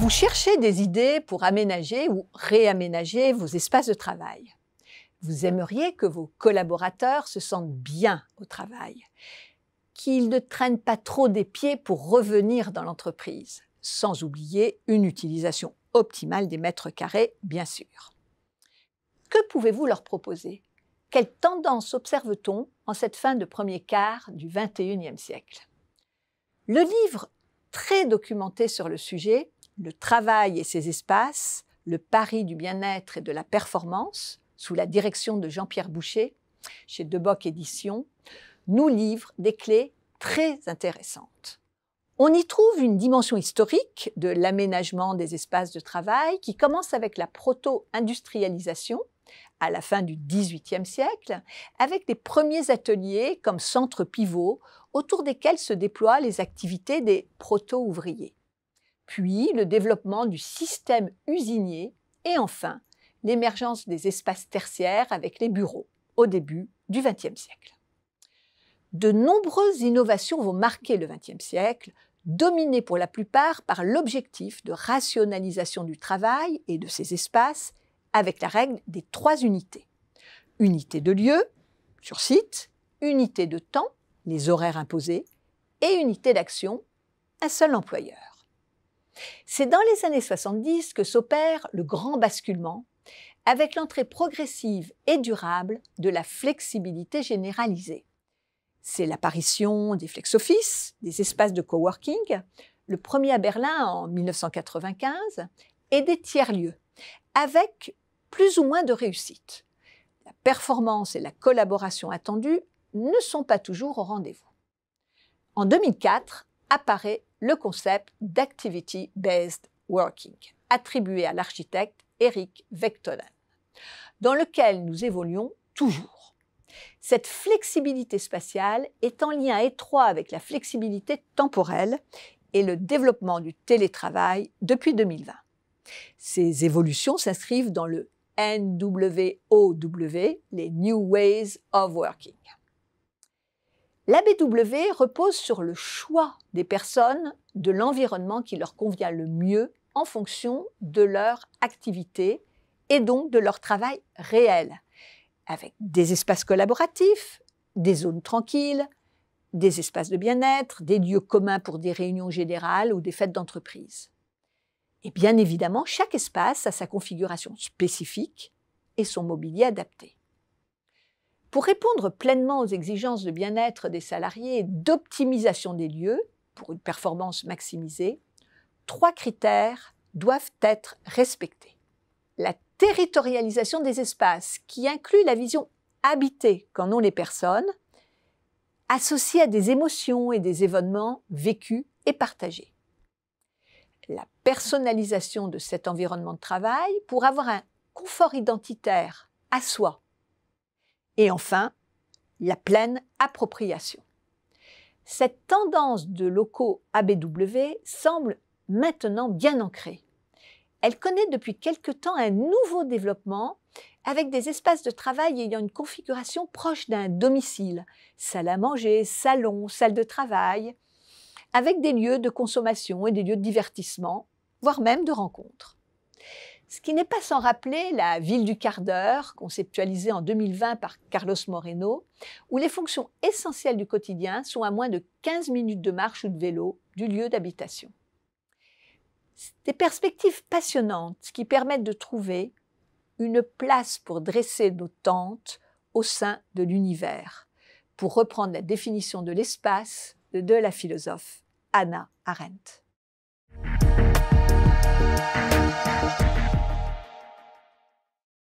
Vous cherchez des idées pour aménager ou réaménager vos espaces de travail. Vous aimeriez que vos collaborateurs se sentent bien au travail, qu'ils ne traînent pas trop des pieds pour revenir dans l'entreprise, sans oublier une utilisation optimale des mètres carrés, bien sûr. Que pouvez-vous leur proposer? Quelles tendances observe-t-on en cette fin de premier quart du XXIe siècle? Le livre très documenté sur le sujet, Le travail et ses espaces, le pari du bien-être et de la performance, sous la direction de Jean-Pierre Boucher, chez Deboc Éditions, nous livre des clés très intéressantes. On y trouve une dimension historique de l'aménagement des espaces de travail qui commence avec la proto-industrialisation à la fin du XVIIIe siècle, avec les premiers ateliers comme centres pivots autour desquels se déploient les activités des proto-ouvriers. Puis le développement du système usinier et enfin l'émergence des espaces tertiaires avec les bureaux au début du XXe siècle. De nombreuses innovations vont marquer le XXe siècle, dominées pour la plupart par l'objectif de rationalisation du travail et de ses espaces avec la règle des 3 unités. Unité de lieu, sur site, unité de temps, les horaires imposés, et unité d'action, un seul employeur. C'est dans les années 70 que s'opère le grand basculement avec l'entrée progressive et durable de la flexibilité généralisée. C'est l'apparition des flex-office, des espaces de coworking, le premier à Berlin en 1995, et des tiers-lieux, avec plus ou moins de réussite. La performance et la collaboration attendues ne sont pas toujours au rendez-vous. En 2004, apparaît le concept d'Activity-Based Working, attribué à l'architecte Erik Vektonen, dans lequel nous évoluons toujours. Cette flexibilité spatiale est en lien étroit avec la flexibilité temporelle et le développement du télétravail depuis 2020. Ces évolutions s'inscrivent dans le NWOW, les New Ways of Working. L'ABW repose sur le choix des personnes de l'environnement qui leur convient le mieux en fonction de leur activité et donc de leur travail réel, avec des espaces collaboratifs, des zones tranquilles, des espaces de bien-être, des lieux communs pour des réunions générales ou des fêtes d'entreprise. Et bien évidemment, chaque espace a sa configuration spécifique et son mobilier adapté. Pour répondre pleinement aux exigences de bien-être des salariés et d'optimisation des lieux, pour une performance maximisée, 3 critères doivent être respectés. La territorialisation des espaces, qui inclut la vision habitée qu'en ont les personnes, associée à des émotions et des événements vécus et partagés. La personnalisation de cet environnement de travail pour avoir un confort identitaire à soi. Et enfin, la pleine appropriation. Cette tendance de locaux ABW semble maintenant bien ancrée. Elle connaît depuis quelque temps un nouveau développement avec des espaces de travail ayant une configuration proche d'un domicile, salle à manger, salon, salle de travail, avec des lieux de consommation et des lieux de divertissement, voire même de rencontres. Ce qui n'est pas sans rappeler la ville du quart d'heure, conceptualisée en 2020 par Carlos Moreno, où les fonctions essentielles du quotidien sont à moins de 15 minutes de marche ou de vélo du lieu d'habitation. Des perspectives passionnantes qui permettent de trouver une place pour dresser nos tentes au sein de l'univers, pour reprendre la définition de l'espace de la philosophe Hannah Arendt.